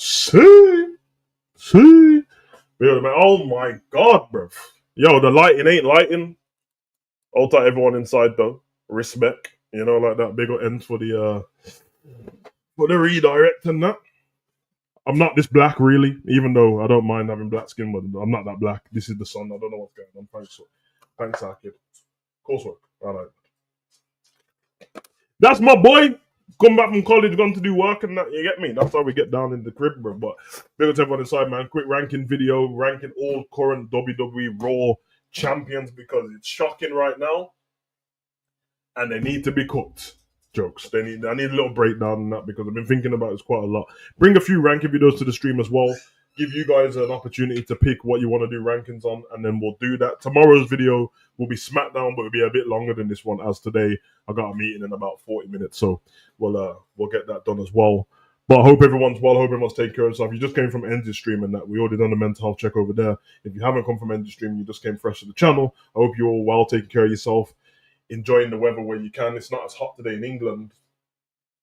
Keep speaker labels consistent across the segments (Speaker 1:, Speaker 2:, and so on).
Speaker 1: See, see. Yo, man, oh my god, bro. Yo, the lighting ain't lighting. Hold tight, everyone inside though. Respect, like that big end for the redirect and that. I'm not this black really, even though I don't mind having black skin, but I'm not that black. This is the sun. I don't know what's going on. Thanks, kid. Coursework. All right. That's my boy. Come back from college, gone to do work and that. You get me? That's how we get down in the crib, bro. But big up to everyone inside, man. Quick ranking video, ranking all current WWE Raw champions because it's shocking right now, and they need to be cooked. Jokes. I need a little breakdown on that because I've been thinking about this quite a lot. Bring a few ranking videos to the stream as well. Give you guys an opportunity to pick what you want to do rankings on, and then we'll do that. Tomorrow's video will be SmackDown, but it'll be a bit longer than this one. As today, I got a meeting in about 40 minutes, so we'll get that done as well. But I hope everyone's well. I hope everyone's taking care of themselves. You just came from Enzy Stream and that we already done a mental health check over there. If you haven't come from Enzy Stream, you just came fresh to the channel. I hope you're all well, taking care of yourself, enjoying the weather where you can. It's not as hot today in England,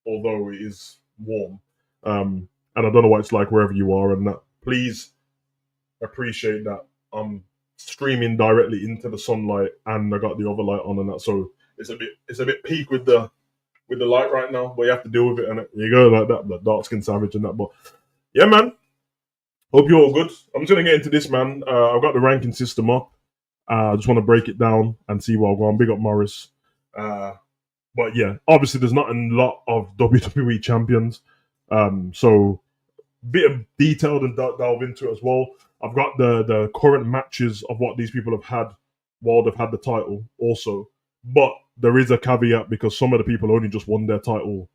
Speaker 1: although it is warm. And I don't know what it's like wherever you are and that. Please appreciate that I'm streaming directly into the sunlight and I got the other light on and that, so it's a bit peak with the light right now, but you have to deal with it and you go like that, the dark skin savage and that. But yeah, man. Hope you're all good. I'm just gonna get into this, man. I've got the ranking system up. I just want to break it down and see where I'll go on. Big up Morris. But yeah, obviously there's not a lot of WWE champions. So bit of detailed and delve into it as well. I've got the current matches of what these people have had while they've had the title also. But there is a caveat because some of the people only just won their title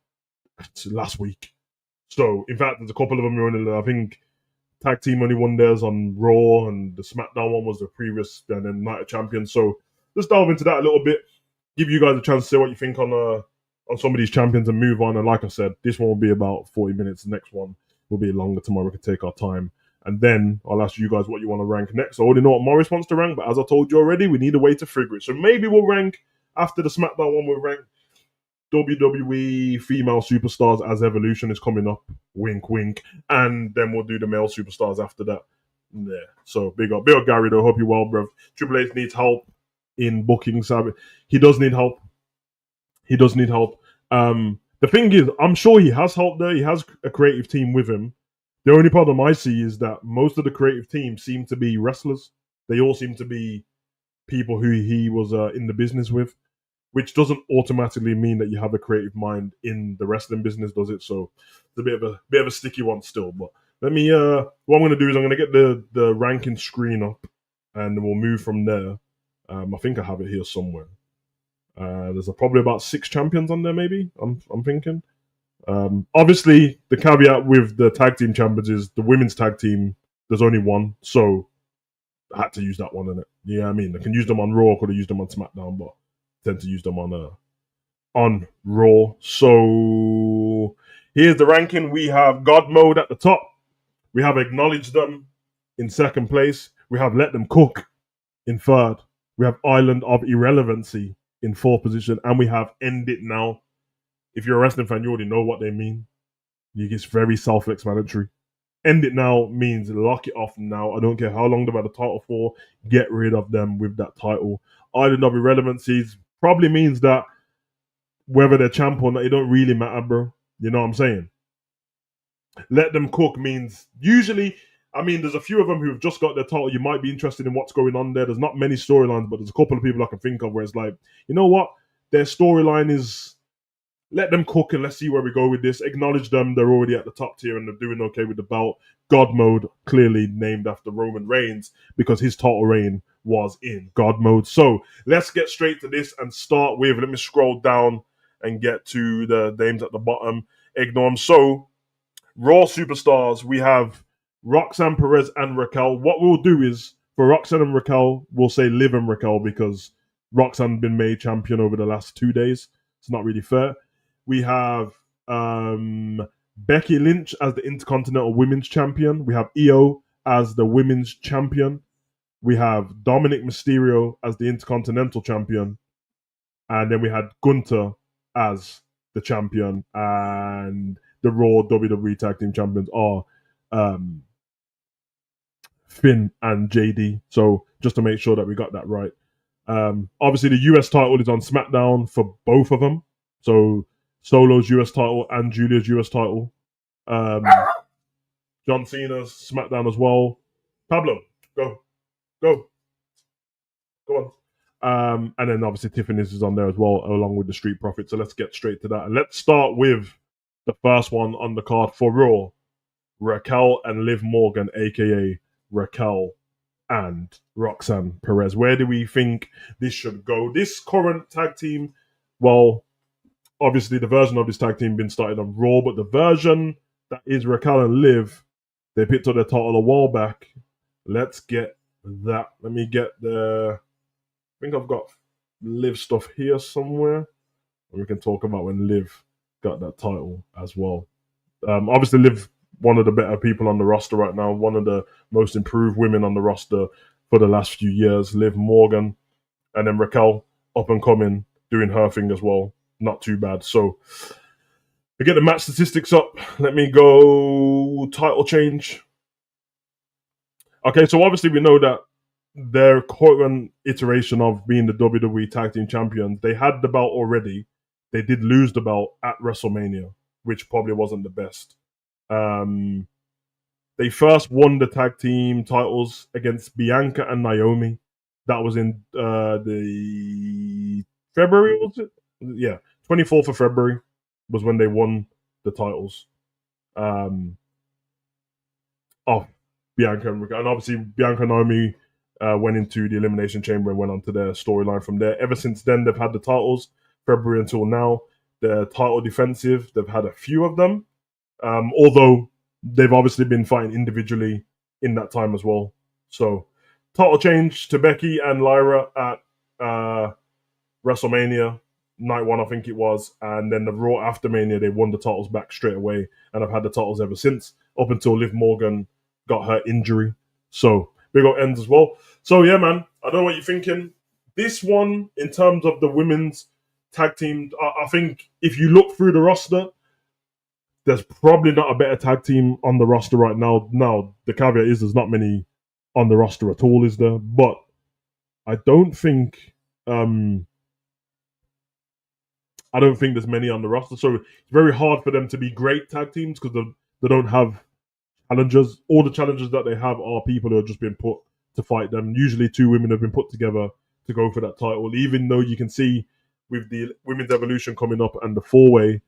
Speaker 1: last week. So in fact, there's a couple of them who only, I think, tag team only won theirs on Raw, and the SmackDown one was the previous, and then Night of Champions. So let's delve into that a little bit. Give you guys a chance to say what you think on some of these champions and move on. And like I said, this one will be about 40 minutes. The next one will be longer tomorrow. We can take our time. And then I'll ask you guys what you want to rank next. I already know what Morris wants to rank, but as I told you already, we need a way to figure it. So maybe we'll rank, after the SmackDown one, we'll rank WWE female superstars as Evolution is coming up. Wink, wink. And then we'll do the male superstars after that. Yeah. So big up Gary, though. Hope you're well, bro. Triple H needs help in booking. He does need help. The thing is, I'm sure he has help there. He has a creative team with him. The only problem I see is that most of the creative team seem to be wrestlers. They all seem to be people who he was in the business with, which doesn't automatically mean that you have a creative mind in the wrestling business, does it? So it's a bit of a sticky one still. But let me. What I'm going to do is I'm going to get the ranking screen up, and we'll move from there. I think I have it here somewhere. There's probably about 6 champions on there, maybe. I'm thinking. Obviously, the caveat with the tag team champions is the women's tag team. There's only one, so I had to use that one in it. Yeah, I mean, I can use them on Raw. Could have used them on SmackDown, but I tend to use them on Raw. So here's the ranking. We have God Mode at the top. We have Acknowledge Them in second place. We have Let Them Cook in third. We have Island of Irrelevancy in fourth position, and we have End It Now. If you're a wrestling fan, you already know what they mean. It's very self-explanatory. End It Now means lock it off now. I don't care how long they've had the title for. Get rid of them with that title. Island of Irrelevancies probably means that whether they're champ or not, it don't really matter, bro. You know what I'm saying? Let Them Cook means usually, I mean, there's a few of them who've just got their title. You might be interested in what's going on there. There's not many storylines, but there's a couple of people I can think of where it's like, you know what? Their storyline is let them cook and let's see where we go with this. Acknowledge them. They're already at the top tier and they're doing okay with the belt. God Mode, clearly named after Roman Reigns because his title reign was in God Mode. So let's get straight to this and start with, let me scroll down and get to the names at the bottom. Ignore them. So, Raw Superstars, we have Roxanne Perez and Raquel. What we'll do is, for Roxanne and Raquel, we'll say Liv and Raquel because Roxanne been made champion over the last 2 days. It's not really fair. We have Becky Lynch as the Intercontinental Women's Champion. We have Io as the Women's Champion. We have Dominic Mysterio as the Intercontinental Champion. And then we had Gunther as the champion. And the Raw WWE Tag Team Champions are um, Finn and JD. So just to make sure that we got that right. Obviously, the US title is on SmackDown for both of them. So Solo's US title and Julia's US title. Um, John Cena's SmackDown as well. Pablo, go, go, go on. And then obviously Tiffany's is on there as well, along with the Street Profits. So let's get straight to that. And let's start with the first one on the card for Raw. Raquel and Liv Morgan, aka Raquel and Roxanne Perez. Where do we think this should go? This current tag team, well, obviously the version of this tag team been started on Raw, but the version that is Raquel and Liv, they picked up their title a while back. Let's get that. Let me get the. I think I've got Liv stuff here somewhere. We can talk about when Liv got that title as well. Obviously, Liv, one of the better people on the roster right now, one of the most improved women on the roster for the last few years. Liv Morgan, and then Raquel, up and coming, doing her thing as well. Not too bad. So, to get the match statistics up, let me go title change. Okay, so obviously we know that their current iteration of being the WWE Tag Team Champions, they had the belt already. They did lose the belt at WrestleMania, which probably wasn't the best. They first won the tag team titles against Bianca and Naomi. That was in the February, was it? Yeah, 24th of February was when they won the titles. Of Bianca and obviously Bianca and Naomi went into the Elimination Chamber and went on to their storyline from there. Ever since then, they've had the titles, February until now. They're title defensive. They've had a few of them, although they've obviously been fighting individually in that time as well. So, title change to Becky and Lyra at WrestleMania, night one, I think it was. And then the Raw after Mania, they won the titles back straight away. And I've had the titles ever since, up until Liv Morgan got her injury. So, big up ends as well. So, yeah, man, I don't know what you're thinking. This one, in terms of the women's tag team, I think if you look through the roster, there's probably not a better tag team on the roster right now. Now, the caveat is there's not many on the roster at all, is there? But I don't think there's many on the roster. So it's very hard for them to be great tag teams because they don't have challengers. All the challengers that they have are people who have just been put to fight them. Usually 2 women have been put together to go for that title, even though you can see with the Women's Evolution coming up and the 4-way,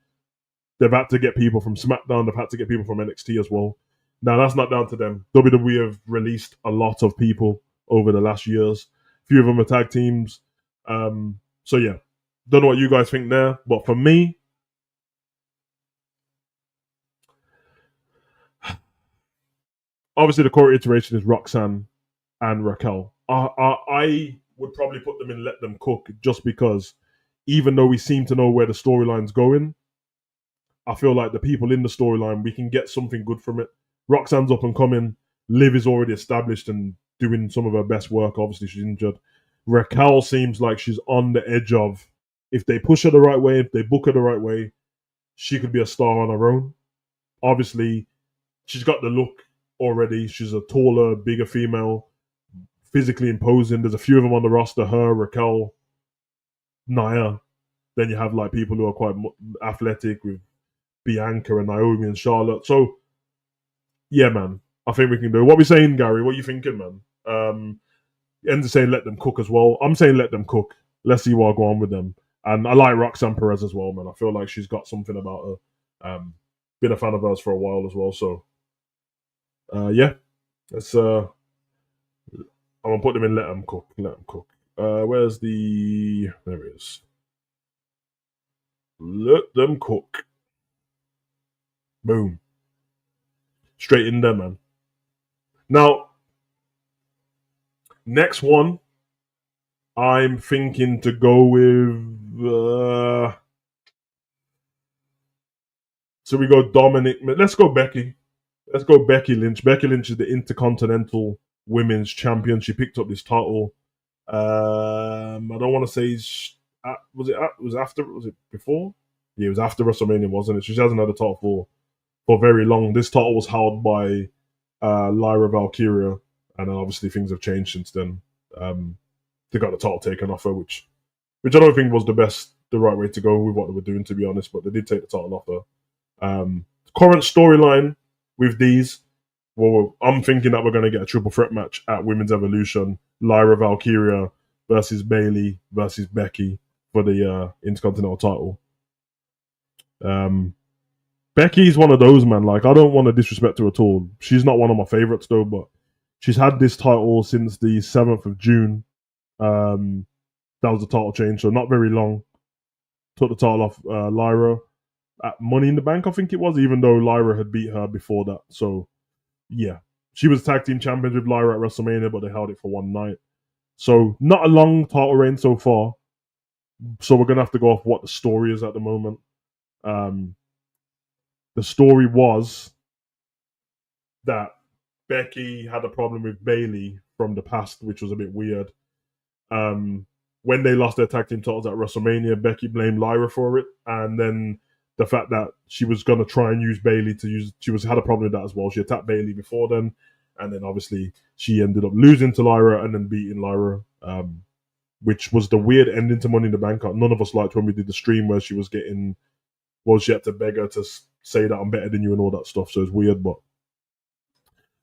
Speaker 1: they've had to get people from SmackDown, they've had to get people from NXT as well. Now, that's not down to them. WWE have released a lot of people over the last years. A few of them are tag teams. So, yeah, don't know what you guys think there, but for me, obviously the core iteration is Roxanne and Raquel. I would probably put them in Let Them Cook just because even though we seem to know where the storyline's going, I feel like the people in the storyline, we can get something good from it. Roxanne's up and coming. Liv is already established and doing some of her best work. Obviously, she's injured. Raquel seems like she's on the edge of, if they push her the right way, if they book her the right way, she could be a star on her own. Obviously, she's got the look already. She's a taller, bigger female, physically imposing. There's a few of them on the roster, her, Raquel, Nia. Then you have like people who are quite athletic with Bianca and Naomi and Charlotte. So, yeah, man, I think we can do it. What are we saying, Gary? What are you thinking, man? Ends saying let them cook as well. I'm saying let them cook. Let's see what I go on with them. And I like Roxanne Perez as well, man. I feel like she's got something about her. Been a fan of hers for a while as well. So, yeah, let's. I'm gonna put them in. Let them cook. Let them cook. Where's the? There it is. Let them cook. Boom. Straight in there, man. Now, next one, I'm thinking to go with. So we go Dominic. Let's go Becky. Let's go Becky Lynch. Becky Lynch is the Intercontinental Women's Champion. She picked up this title. I don't want to say was it before? Yeah, it was after WrestleMania, wasn't it? She hasn't had a title for very long. This title was held by Lyra Valkyria, and then obviously things have changed since then. Um, they got the title taken off her, which I don't think was the right way to go with what they were doing, to be honest. But they did take the title off her. Current storyline with these, well, I'm thinking that we're going to get a triple threat match at Women's Evolution: Lyra Valkyria versus Bayley versus Becky for the Intercontinental title. Becky's one of those, man. Like, I don't want to disrespect her at all. She's not one of my favorites though, but she's had this title since the 7th of June. That was the title change, so not very long. Took the title off Lyra at Money in the Bank, I think it was, even though Lyra had beat her before that. So, yeah. She was tag team champions with Lyra at WrestleMania, but they held it for one night. So, not a long title reign so far. So, we're going to have to go off what the story is at the moment. The story was that Becky had a problem with Bayley from the past, which was a bit weird. When they lost their tag team titles at WrestleMania, Becky blamed Lyra for it, and then the fact that she was going to try and use Bayley had a problem with that as well. She attacked Bayley before then, and then obviously she ended up losing to Lyra and then beating Lyra, which was the weird ending to Money in the Bank. None of us liked when we did the stream where she was getting, well, she had to beg her to say that I'm better than you and all that stuff, so it's weird, but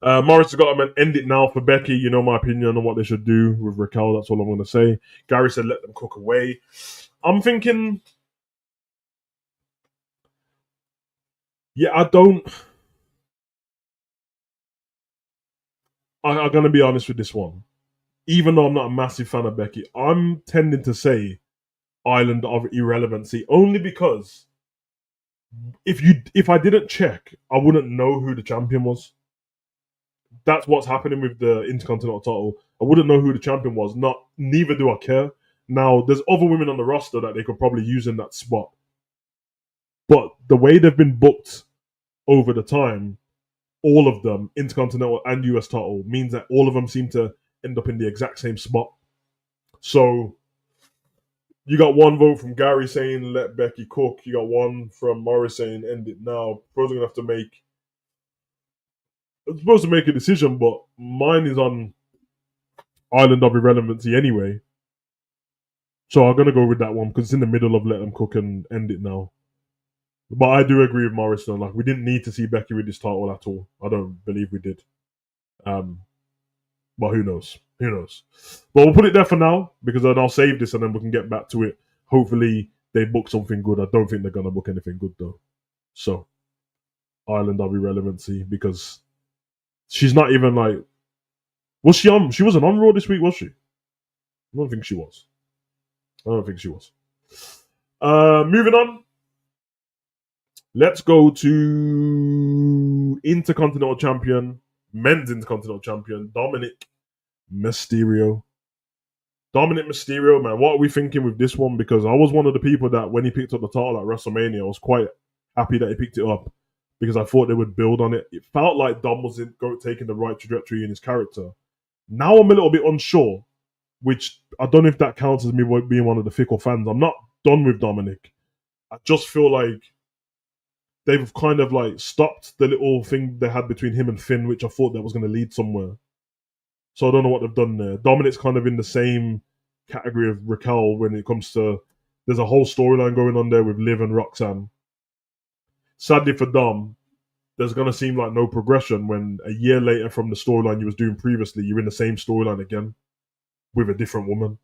Speaker 1: Morris has got to end it now for Becky. You know my opinion on what they should do with Raquel. That's all I'm going to say. Gary said let them cook away. I'm thinking, yeah, I'm going to be honest with this one. Even though I'm not a massive fan of Becky, I'm tending to say Island of Irrelevancy only because if I didn't check, I wouldn't know who the champion was. That's what's happening with the Intercontinental title. I wouldn't know who the champion was. Neither do I care. Now, there's other women on the roster that they could probably use in that spot. But the way they've been booked over the time, all of them, Intercontinental and US title, means that all of them seem to end up in the exact same spot. So, you got one vote from Gary saying let Becky cook. You got one from Morris saying end it now. Pros are going to have to make I'm supposed to make a decision, but mine is on Island of Irrelevancy anyway. So I'm going to go with that one because it's in the middle of Let Them Cook and end it now. But I do agree with Morris though. Like, we didn't need to see Becky with this title at all. I don't believe we did. But who knows? Who knows? But we'll put it there for now because then I'll save this and then we can get back to it. Hopefully they book something good. I don't think they're going to book anything good though. So, Island of Irrelevancy because she's not even like. Was she on? She wasn't on Raw this week, was she? I don't think she was. Moving on. Let's go to Intercontinental Champion, Men's Intercontinental Champion, Dominic Mysterio. Dominic Mysterio, man, what are we thinking with this one? Because I was one of the people that when he picked up the title at WrestleMania, I was quite happy that he picked it up because I thought they would build on it. It felt like Dom was taking the right trajectory in his character. Now I'm a little bit unsure, which I don't know if that counts as me being one of the fickle fans. I'm not done with Dominic. I just feel like they've kind of like stopped the little thing they had between him and Finn, which I thought that was going to lead somewhere. So I don't know what they've done there. Dominic's kind of in the same category of Raquel when it comes to there's a whole storyline going on there with Liv and Roxanne. Sadly for Dom, there's going to seem like no progression when a year later from the storyline you was doing previously, you're in the same storyline again with a different woman.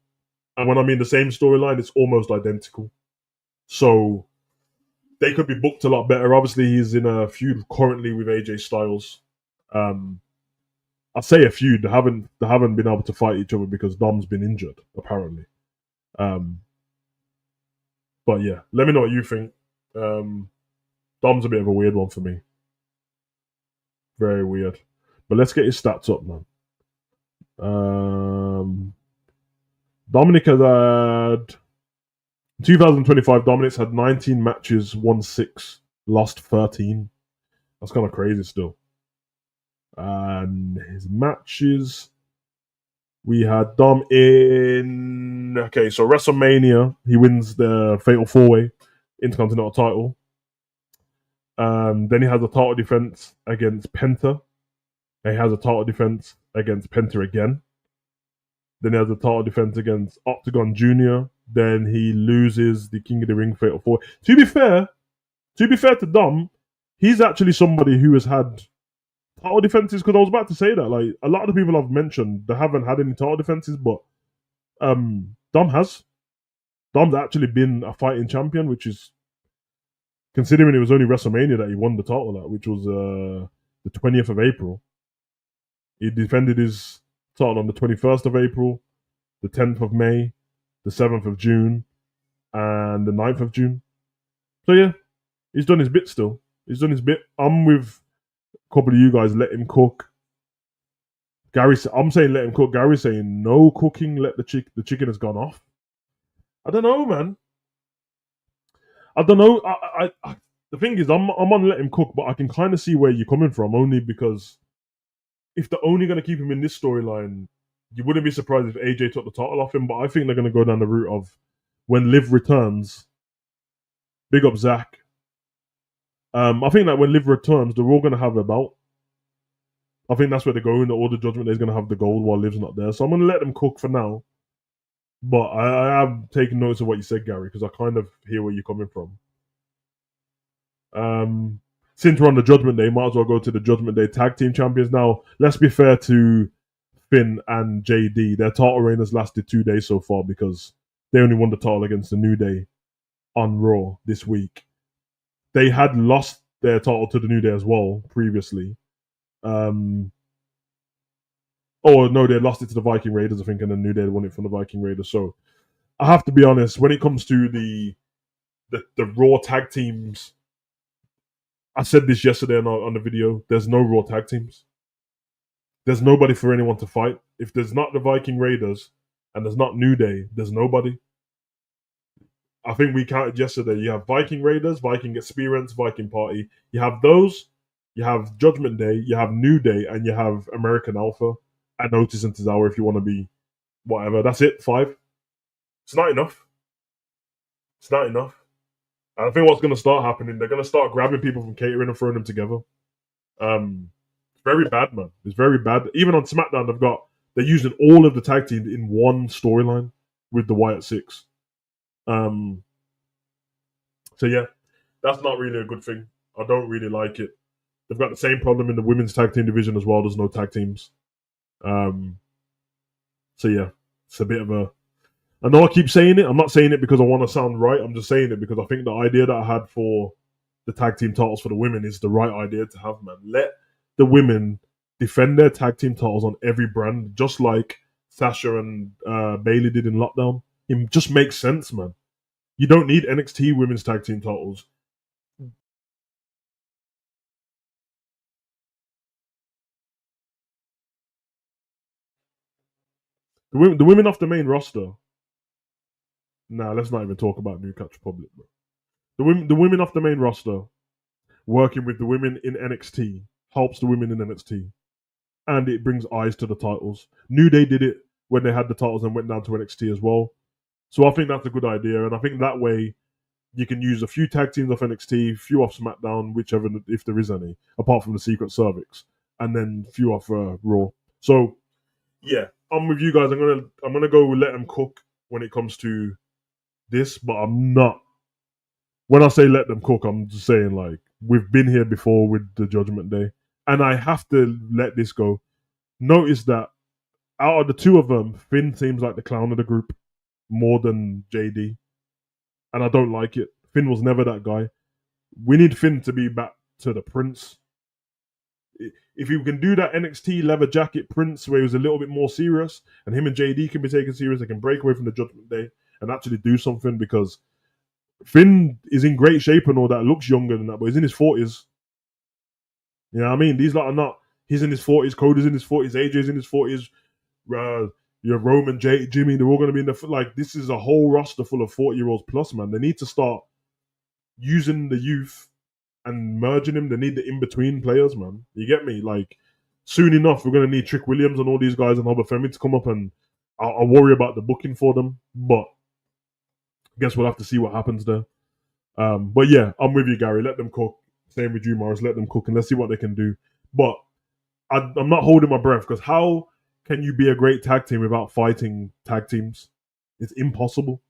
Speaker 1: And when I mean the same storyline, it's almost identical. So they could be booked a lot better. Obviously, he's in a feud currently with AJ Styles. I say a feud. They haven't been able to fight each other because Dom's been injured, apparently. But yeah, let me know what you think. Dom's a bit of a weird one for me. Very weird. But let's get his stats up, man. Dominic has had 2025. Dominic's had 19 matches, won 6, lost 13. That's kind of crazy still. And his matches, we had Dom in so WrestleMania, he wins the Fatal 4-Way Intercontinental title. Then he has a title defense against Penta. He has a title defense against Penta again. Then he has a title defense against Octagon Junior. Then he loses the King of the Ring Fatal Four. To be fair to Dom, he's actually somebody who has had title defenses. Because I was about to say that, like a lot of the people I've mentioned, they haven't had any title defenses, but Dom has. Dom's actually been a fighting champion, which is considering it was only WrestleMania that he won the title at, which was the 20th of April. He defended his title on the 21st of April, the 10th of May, the 7th of June, and the 9th of June. So yeah, he's done his bit still. He's done his bit. I'm with a couple of you guys, let him cook. I'm saying let him cook. Gary's saying no cooking, let the chicken has gone off. I don't know, man. I don't know. The thing is, I'm on let him cook, but I can kind of see where you're coming from. Only because if they're only going to keep him in this storyline, you wouldn't be surprised if AJ took the title off him. But I think they're going to go down the route of when Liv returns. Big up Zach. I think that when Liv returns, they're all going to have a belt. I think that's where they're going. The Order Judgment Day is going to have the gold while Liv's not there. So I'm going to let them cook for now. But I have taken notice of what you said, Gary, because I kind of hear where you're coming from. Since we're on the Judgment Day, might as well go to the Judgment Day Tag Team Champions. Now, let's be fair to Finn and JD. Their title reign has lasted 2 days so far because they only won the title against the New Day on Raw this week. They had lost their title to the New Day as well previously. Oh no, they lost it to the Viking Raiders, I think, and the New Day won it from the Viking Raiders. So I have to be honest, when it comes to the Raw tag teams, I said this yesterday on the video. There's no Raw tag teams. There's nobody for anyone to fight. If there's not the Viking Raiders and there's not New Day, there's nobody. I think we counted yesterday. You have Viking Raiders, Viking Experience, Viking Party. You have those. You have Judgment Day. You have New Day, and you have American Alpha and Otis and Tozawa if you want to be whatever. That's it. 5. It's not enough. It's not enough. And I think what's going to start happening, they're going to start grabbing people from catering and throwing them together. It's very bad, man. It's very bad. Even on SmackDown, they're using all of the tag teams in one storyline with the Wyatt Six. So yeah, that's not really a good thing. I don't really like it. They've got the same problem in the women's tag team division as well. There's no tag teams. So yeah, it's a bit of a. I know I keep saying it. I'm not saying it because I want to sound right. I'm just saying it because I think the idea that I had for the tag team titles for the women is the right idea to have, man. Let the women defend their tag team titles on every brand, just like Sasha and Bayley did in Lockdown. It just makes sense, man. You don't need NXT women's tag team titles. The women off the main roster. Nah, let's not even talk about New Catch Republic, bro. The women off the main roster working with the women in NXT helps the women in NXT, and it brings eyes to the titles. New Day did it when they had the titles and went down to NXT as well. So I think that's a good idea, and I think that way you can use a few tag teams off NXT, few off SmackDown, whichever, if there is any, apart from the Secret Cervix, and then few off Raw. So yeah, I'm with you guys. I'm gonna go let them cook when it comes to this, but I'm not. When I say let them cook, I'm just saying like we've been here before with the Judgment Day, and I have to let this go. Notice that out of the two of them, Finn seems like the clown of the group more than JD, and I don't like it. Finn was never that guy. We need Finn to be back to the Prince. If you can do that NXT leather jacket Prince where he was a little bit more serious, and him and JD can be taken serious, they can break away from the Judgment Day and actually do something, because Finn is in great shape and all that, looks younger than that, but he's in his 40s. You know what I mean? These lot are not. He's in his 40s, Cody's in his 40s, AJ's in his 40s, your Roman, Jimmy, they're all going to be in the. Like, this is a whole roster full of 40-year-olds plus, man. They need to start using the youth and merging them. They need the in-between players, man. You get me? Like, soon enough, we're going to need Trick Williams and all these guys and Hubert Femi to come up, and I'll worry about the booking for them. But I guess we'll have to see what happens there. But yeah, I'm with you, Gary. Let them cook. Same with you, Morris. Let them cook, and let's see what they can do. But I'm not holding my breath because how can you be a great tag team without fighting tag teams? It's impossible.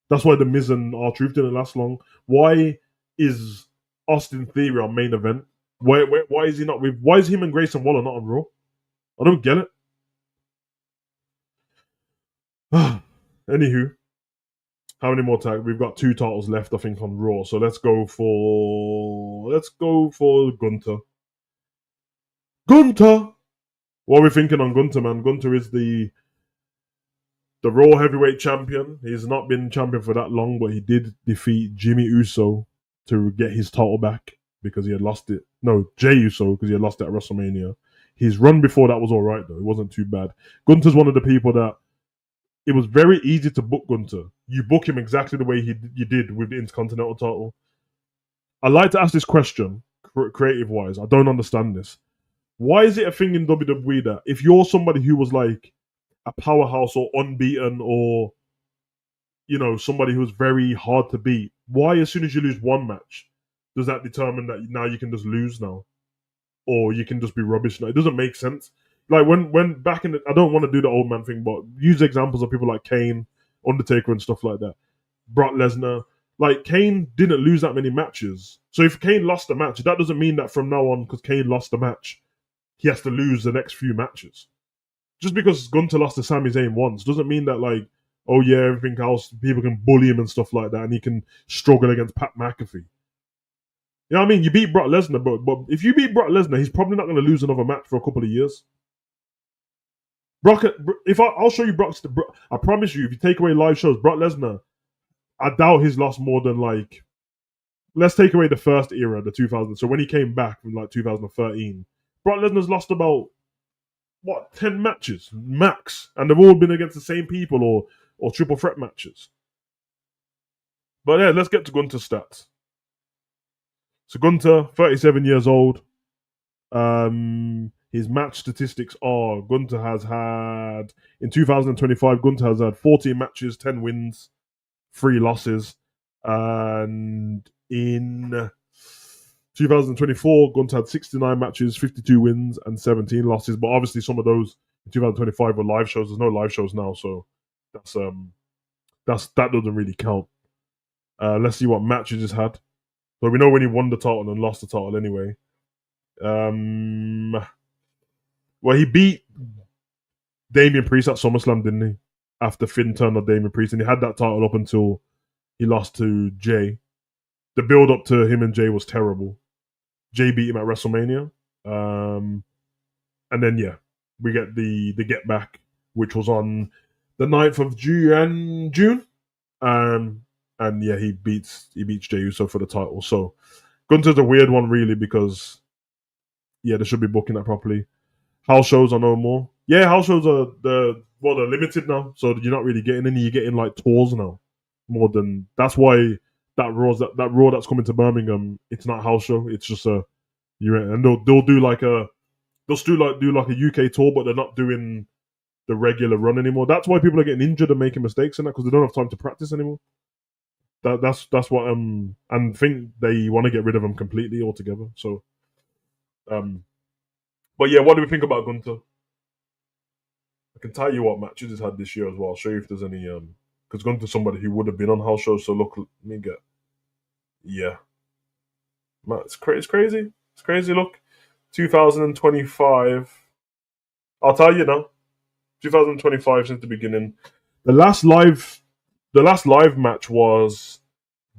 Speaker 1: That's why the Miz and R-Truth didn't last long. Why is Austin Theory on main event? Why is he not with? Why is him and Grayson Waller not on Raw? I don't get it. Anywho, how many more tags? We've got 2 titles left, I think, on Raw. So let's go for Gunter. Gunter. What are we thinking on Gunter, man? Gunter is the Raw Heavyweight Champion. He's not been champion for that long, but he did defeat Jimmy Uso to get his title back because he had lost it. No, Jey Uso because he had lost it at WrestleMania. His run before that was all right though. It wasn't too bad. Gunter's one of the people that it was very easy to book Gunter. You book him exactly the way you did with the Intercontinental title. I like to ask this question, creative wise. I don't understand this. Why is it a thing in WWE that if you're somebody who was like a powerhouse or unbeaten or somebody who's very hard to beat, why as soon as you lose one match does that determine that now you can just lose now or you can just be rubbish now? It doesn't make sense. Like when back in the, I don't want to do the old man thing, but use examples of people like Kane, Undertaker and stuff like that, Brock Lesnar. Like Kane didn't lose that many matches, so if Kane lost a match, that doesn't mean that from now on because Kane lost a match he has to lose the next few matches. Just because Gunter lost to Sami Zayn once doesn't mean that like, oh yeah, everything else people can bully him and stuff like that, and he can struggle against Pat McAfee. You know what I mean? You beat Brock Lesnar, but if you beat Brock Lesnar, he's probably not going to lose another match for a couple of years. Brock, if I'll show you Brock's, I promise you, if you take away live shows, Brock Lesnar, I doubt he's lost more than like, let's take away the first era, the 2000s. So when he came back from like 2013, Brock Lesnar's lost about 10 matches max, and they've all been against the same people or triple threat matches. But yeah, let's get to Gunter's stats. So Gunter, 37 years old. His match statistics are Gunter has had in 2025. Gunter has had 14 matches, 10 wins, 3 losses, and in 2024, Gunter had 69 matches, 52 wins, and 17 losses. But obviously, some of those in 2025 were live shows. There's no live shows now, so that doesn't really count. Let's see what matches he's had. So we know when he won the title and lost the title anyway. Well, he beat Damian Priest at SummerSlam, didn't he? After Finn turned on Damian Priest, and he had that title up until he lost to Jey. The build up to him and Jey was terrible. Jey beat him at WrestleMania. And then, yeah, we get the Get Back, which was on the 9th of June. And yeah, he beats Jey Uso for the title. So Gunter's a weird one, really, because, yeah, they should be booking that properly. House shows are no more. Yeah, house shows are they're limited now. So you're not really getting any. You're getting like tours now. More than that's why that Raw that's coming to Birmingham, it's not a house show. It's just a and they'll do like a UK tour, but they're not doing the regular run anymore. That's why people are getting injured and making mistakes in that because they don't have time to practice anymore. That's what and think they want to get rid of them completely altogether. So but yeah, what do we think about Gunter? I can tell you what matches he's had this year as well. I'll show you if there's any because Gunter's somebody who would have been on house shows. So look, let me get it's crazy. It's crazy. Look, 2025. I'll tell you now. 2025 since the beginning. The last live match was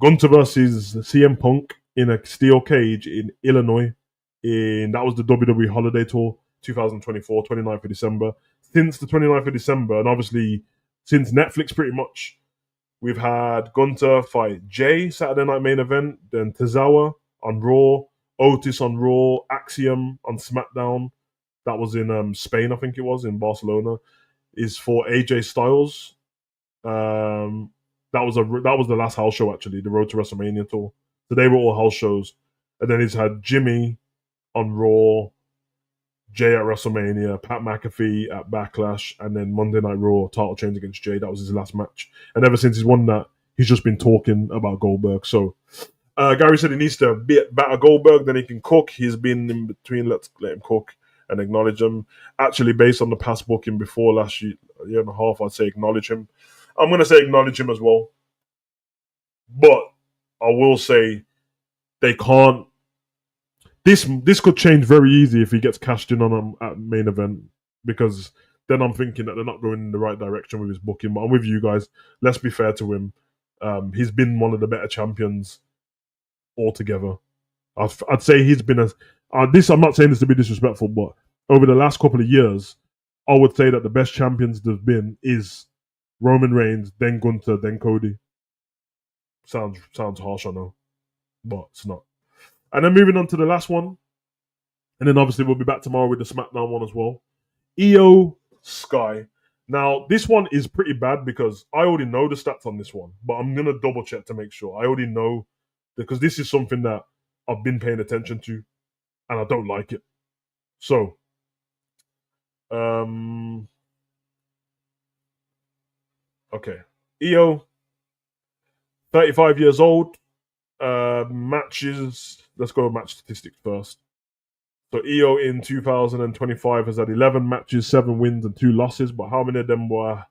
Speaker 1: Gunter versus CM Punk in a steel cage in Illinois. That was the WWE Holiday Tour 2024, 29th of December. Since the 29th of December, and obviously since Netflix pretty much, we've had Gunter fight Jey, Saturday Night Main Event, then Tozawa on Raw, Otis on Raw, Axiom on SmackDown. That was in Spain, I think it was, in Barcelona. Is for AJ Styles. That was the last house show, actually, the Road to WrestleMania tour. So they were all house shows. And then he's had Jimmy on Raw, Jey at WrestleMania, Pat McAfee at Backlash, and then Monday Night Raw, title change against Jey. That was his last match. And ever since he's won that, he's just been talking about Goldberg. So Gary said he needs to batter Goldberg, then he can cook. He's been in between, let's let him cook. and acknowledge him. Actually, based on the past booking before last year and a half, I'd say acknowledge him. I'm going to say acknowledge him as well. But I will say they can't. This could change very easy if he gets cashed in on him at main event, because then I'm thinking that they're not going in the right direction with his booking. But I'm with you guys. Let's be fair to him. He's been one of the better champions altogether. I'd say he's been this. I'm not saying this to be disrespectful, but over the last couple of years, I would say that the best champions there's been is Roman Reigns, then Gunther, then Cody. Sounds harsh, I know, but it's not. And then moving on to the last one, and then obviously we'll be back tomorrow with the SmackDown one as well. Io Sky. Now this one is pretty bad because I already know the stats on this one, but I'm gonna double check to make sure. I already know because this is something that I've been paying attention to, and I don't like it. So, okay, Io, 35 years old. Matches. Let's go match statistics first. So Io in 2025 has had 11 matches, 7 wins and 2 losses. But how many of them were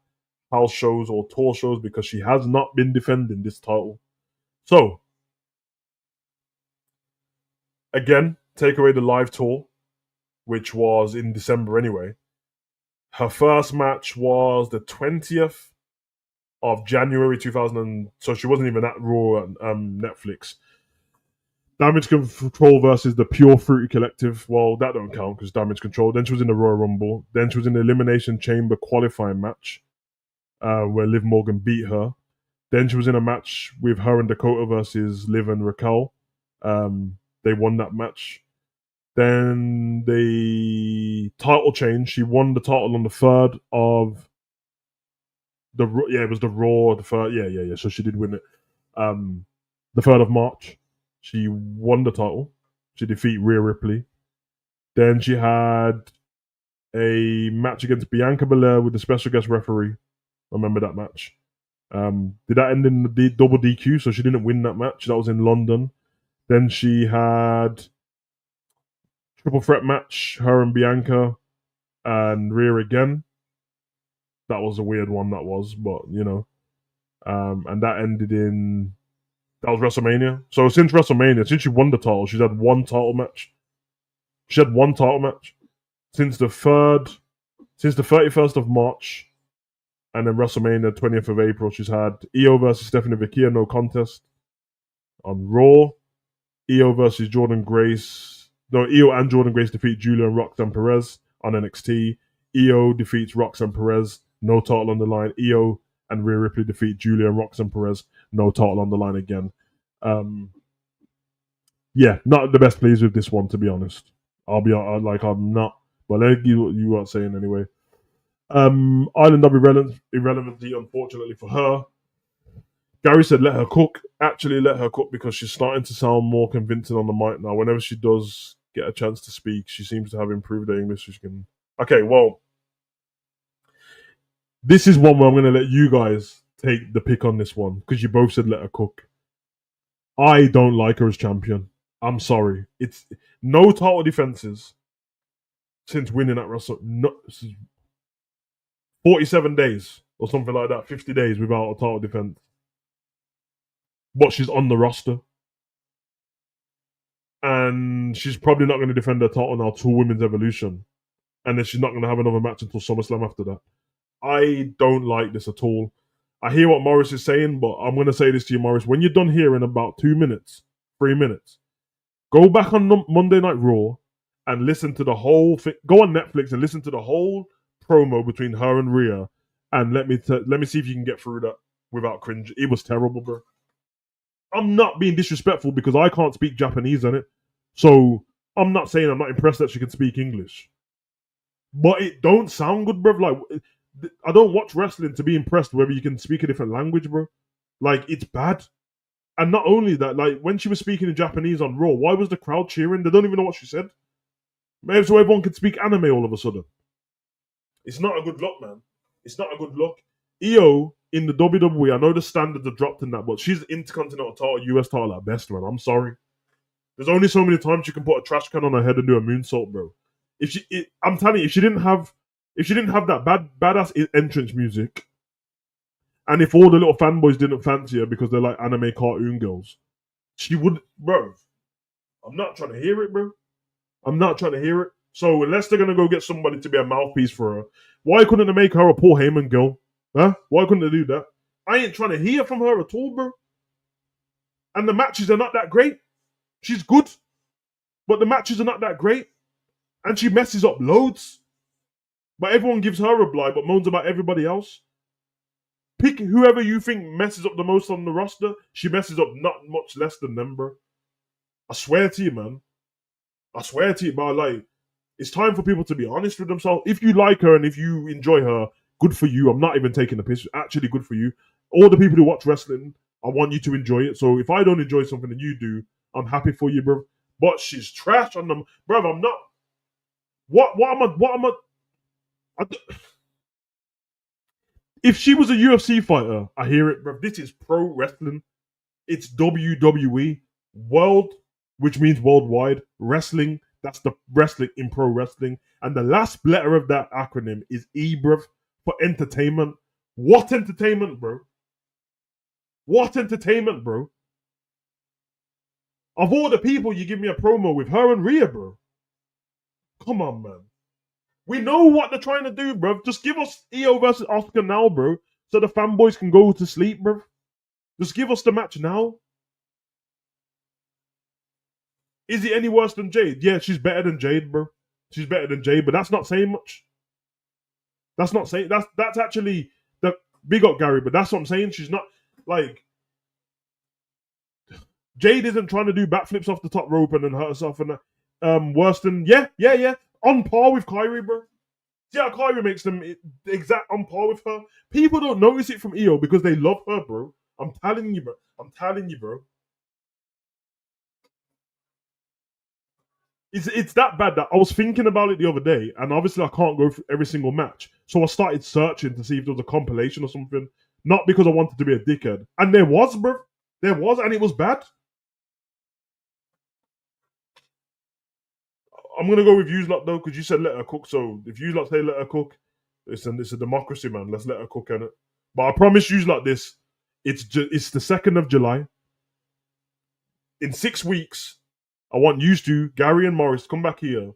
Speaker 1: house shows or tour shows? Because she has not been defending this title. So again, take away the live tour, which was in December anyway. Her first match was the 20th of January 2000. So she wasn't even at Raw Netflix. Damage Control versus the Pure Fruity Collective. Well, that don't count because Damage Control. Then she was in the Royal Rumble. Then she was in the Elimination Chamber qualifying match where Liv Morgan beat her. Then she was in a match with her and Dakota versus Liv and Raquel. They won that match. Then the title change. She won the title on the 3rd of it was the Raw. The 3rd, yeah. So she did win it. The 3rd of March. She won the title. She defeated Rhea Ripley. Then she had a match against Bianca Belair with the special guest referee. I remember that match. Did that end in the double DQ? So she didn't win that match. That was in London. Then she had triple threat match, her and Bianca and Rhea again. That was a weird one, that was, but you know. And that ended in... That was WrestleMania. So since WrestleMania, since she won the title, she's had one title match. She had one title match. Since the 31st of March, and then WrestleMania 20th of April, she's had Io versus Stephanie Vecchia, no contest. On Raw, Io versus Jordan Grace. No, Io and Jordan Grace defeat Julia and Roxanne Perez on NXT. Io defeats Roxanne Perez, no title on the line. Io and Rhea Ripley defeat Julia and Roxanne Perez, no title on the line again. Yeah, not the best pleased with this one, to be honest. I'm not. But like you were saying anyway. Island of irrelevancy, unfortunately for her. Gary said let her cook. Actually, let her cook because she's starting to sound more convincing on the mic now. Whenever she does get a chance to speak, she seems to have improved her English. She can... Okay, well, this is one where I'm going to let you guys take the pick on this one because you both said let her cook. I don't like her as champion. I'm sorry. It's no title defenses since winning at Wrestle. 47 days or something like that, 50 days without a title defense. But she's on the roster. And she's probably not going to defend her title now till Women's Evolution. And then she's not going to have another match until SummerSlam after that. I don't like this at all. I hear what Morris is saying, but I'm going to say this to you, Morris. When you're done here in about 2 minutes, 3 minutes, go back on Monday Night Raw and listen to the whole thing. Go on Netflix and listen to the whole promo between her and Rhea, and let me see if you can get through that without cringe. It was terrible, bro. I'm not being disrespectful because I can't speak Japanese on it, so I'm not saying I'm not impressed that she can speak English, but it don't sound good, bro. Like, I don't watch wrestling to be impressed whether you can speak a different language, bro. Like, it's bad. And not only that, like, when she was speaking in Japanese on Raw, why was the crowd cheering? They don't even know what she said. Maybe so everyone could speak anime all of a sudden. It's not a good look, man. It's not a good look. Io in the WWE, I know the standards have dropped in that, but she's Intercontinental title, US title at best, man. I'm sorry. There's only so many times you can put a trash can on her head and do a moonsault, bro. I'm telling you, if she didn't have that badass entrance music, and if all the little fanboys didn't fancy her because they're like anime cartoon girls, she would, bro. I'm not trying to hear it, bro. I'm not trying to hear it. So unless they're gonna go get somebody to be a mouthpiece for her, why couldn't they make her a Paul Heyman girl? Huh? Why couldn't they do that? I ain't trying to hear from her at all, bro. And the matches are not that great. She's good, but the matches are not that great. And she messes up loads. But everyone gives her a blight, but moans about everybody else. Pick whoever you think messes up the most on the roster. She messes up not much less than them, bro. I swear to you, man. I swear to you, but like, it's time for people to be honest with themselves. If you like her and if you enjoy her, good for you. I'm not even taking the piss. Actually, good for you. All the people who watch wrestling, I want you to enjoy it. So if I don't enjoy something and you do, I'm happy for you, bro. But she's trash on them, bro. I'm not. What am I? If she was a UFC fighter, I hear it, bro. This is pro wrestling. It's WWE World, which means worldwide wrestling. That's the wrestling in pro wrestling. And the last letter of that acronym is E, bruv, for entertainment. What entertainment, bro? What entertainment, bro? Of all the people, you give me a promo with her and Rhea, bro. Come on, man. We know what they're trying to do, bro. Just give us Io versus Oscar now, bro, so the fanboys can go to sleep, bro. Just give us the match now. Is it any worse than Jade? Yeah, she's better than Jade, bro. She's better than Jade, but that's not saying much. That's not saying that's actually the big up Gary, but that's what I'm saying. She's not like Jade isn't trying to do backflips off the top rope and then hurt herself and worse than yeah. On par with Kyrie, bro. See how Kyrie makes them exact on par with her. People don't notice it from Io because they love her, bro. I'm telling you, bro. I'm telling you, bro. It's that bad that I was thinking about it the other day, and obviously I can't go through every single match. So I started searching to see if there was a compilation or something. Not because I wanted to be a dickhead. And there was, bro. There was, and it was bad. I'm gonna go with you lot though, because you said let her cook. So if you lot say let her cook, it's a democracy, man. Let's let her cook in it. But I promise you lot this. It's the 2nd of July. In 6 weeks, I want you to, Gary and Morris, to come back here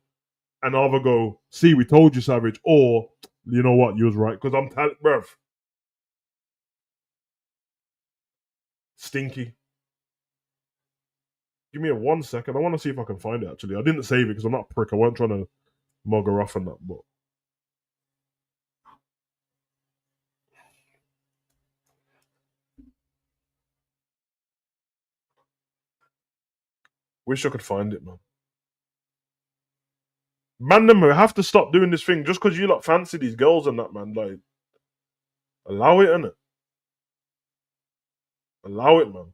Speaker 1: and either go, see, we told you, Savage, or you know what, you was right. Because I'm bruv. Stinky. Give me a 1 second. I want to see if I can find it actually. I didn't save it because I'm not a prick. I wasn't trying to mug her off and that, but wish I could find it, man. Man, them have to stop doing this thing just because you lot fancy these girls and that, man. Like, allow it, innit? Allow it, man.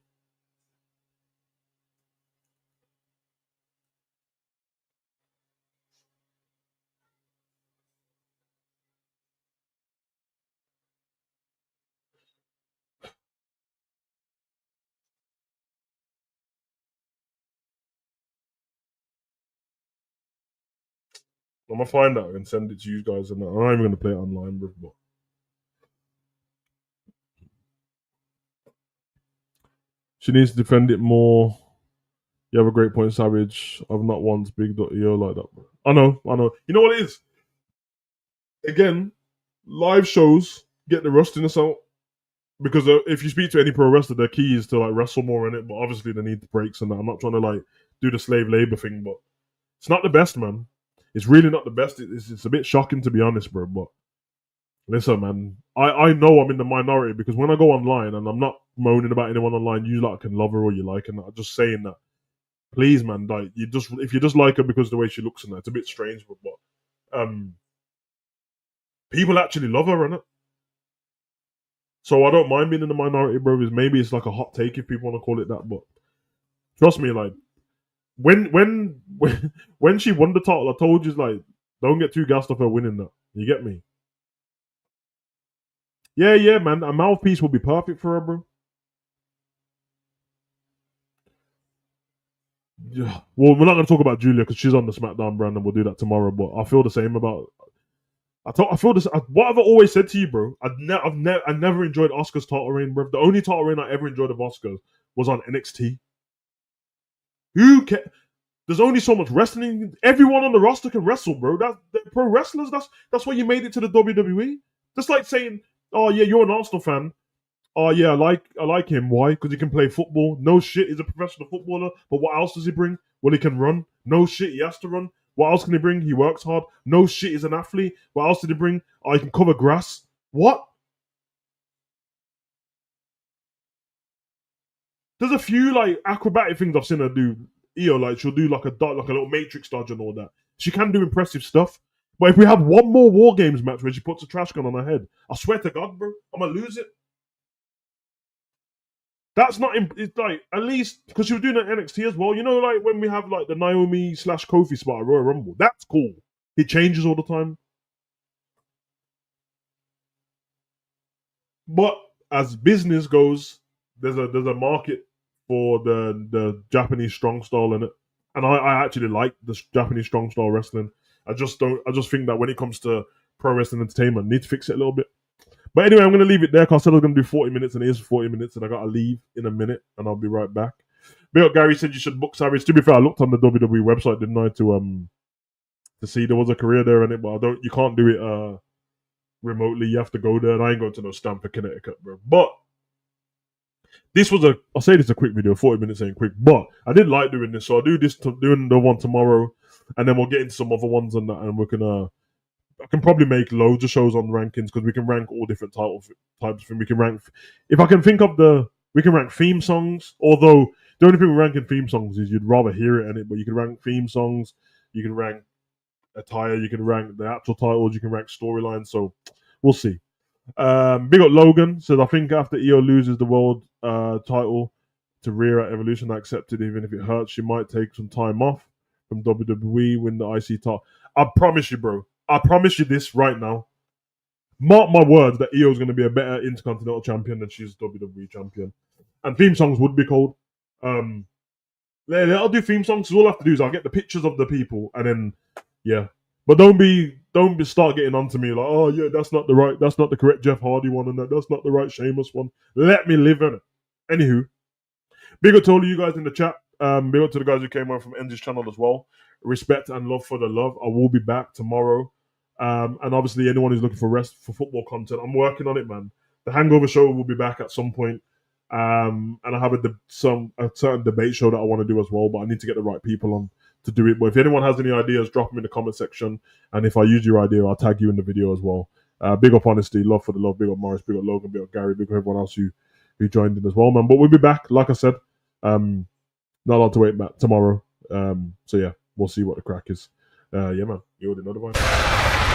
Speaker 1: I'm gonna find out and send it to you guys. And I'm not even gonna play it online, bro. But she needs to defend it more. You have a great point, Savage. I've not once big.io like that, bro. I know. You know what it is? Again, live shows get the rustiness out. Because if you speak to any pro wrestler, their key is to like wrestle more in it, but obviously they need the breaks and that. I'm not trying to like do the slave labor thing, but it's not the best, man. It's really not the best. It's a bit shocking to be honest, bro. But listen, man, I know I'm in the minority because when I go online and I'm not moaning about anyone online, you like can love her or you like her. I'm just saying that. Please, man, like if you just like her because of the way she looks and that, it's a bit strange, but people actually love her, innit? So I don't mind being in the minority, bro. Maybe it's like a hot take if people want to call it that, but trust me, like when she won the title, I told you like don't get too gassed off her winning that. You get me? Yeah, man. A mouthpiece will be perfect for her, bro. Yeah. Well, we're not going to talk about Julia because she's on the SmackDown brand, and we'll do that tomorrow. But I feel the same about. I feel this. What have I always said to you, bro? I never enjoyed Oscar's title reign, bro. The only title reign I ever enjoyed of Oscar was on NXT. Who can? There's only so much wrestling. Everyone on the roster can wrestle, bro. They're pro wrestlers. That's why you made it to the WWE. Just like saying, "Oh yeah, you're an Arsenal fan. Oh yeah, I like him. Why? Because he can play football. No shit, he's a professional footballer. But what else does he bring? Well, he can run. No shit, he has to run. What else can he bring? He works hard. No shit, he's an athlete. What else did he bring? Oh, he can cover grass. What? There's a few like acrobatic things I've seen her do. Like she'll do like like a little matrix dodge and all that. She can do impressive stuff. But if we have one more War Games match where she puts a trash can on her head, I swear to God, bro, I'm gonna lose it. That's not. It's like at least because she was doing it at NXT as well. You know, like when we have like the Naomi slash Kofi spot at Royal Rumble. That's cool. It changes all the time. But as business goes, there's a market for the Japanese strong style in it, and I actually like the Japanese strong style wrestling. I just don't. I just think that when it comes to pro wrestling entertainment, I need to fix it a little bit. But anyway, I'm going to leave it there because I said I was going to do 40 minutes, and it is 40 minutes, and I got to leave in a minute, and I'll be right back. But Gary said you should book Savage. To be fair, I looked on the WWE website, didn't I, to see there was a career there in it, but I don't. You can't do it remotely. You have to go there, and I ain't going to no Stamford, Connecticut, bro. But this was I'll say this a quick video, 40 minutes ain't quick, but I did like doing this, so I'll do this, doing the one tomorrow, and then we'll get into some other ones and that, and we can I can probably make loads of shows on rankings because we can rank all different types of things. We can rank, if I can think of we can rank theme songs. Although the only thing with ranking theme songs is you'd rather hear it in it, but you can rank theme songs, you can rank attire, you can rank the actual titles, you can rank storylines. So we'll see. Big up Logan says I think after Io loses the world title to Rhea at Evolution, I accepted even if it hurts. She might take some time off from WWE, win the IC title. I promise you, bro. I promise you this right now. Mark my words that Io is going to be a better Intercontinental Champion than she's WWE Champion. And theme songs would be cold. I'll do theme songs. So all I have to do is I'll get the pictures of the people and then yeah. But don't start getting onto me like, oh yeah, that's not the correct Jeff Hardy one, and that's not the right Sheamus one. Let me live in it. Anywho, big up to all of you guys in the chat. Big up to the guys who came on from Enzy's channel as well. Respect and love for the love. I will be back tomorrow. And obviously anyone who's looking for football content, I'm working on it, man. The Hangover Show will be back at some point. And I have a certain debate show that I want to do as well, but I need to get the right people on to do it. But if anyone has any ideas, drop them in the comment section. And if I use your idea, I'll tag you in the video as well. Big up Honesty, love for the love, big up Morris, big up Logan, big up Gary, big up everyone else who joined in as well, man. But we'll be back, like I said. Not allowed to wait back tomorrow. So yeah, we'll see what the crack is. Yeah, man, you already know the vibe.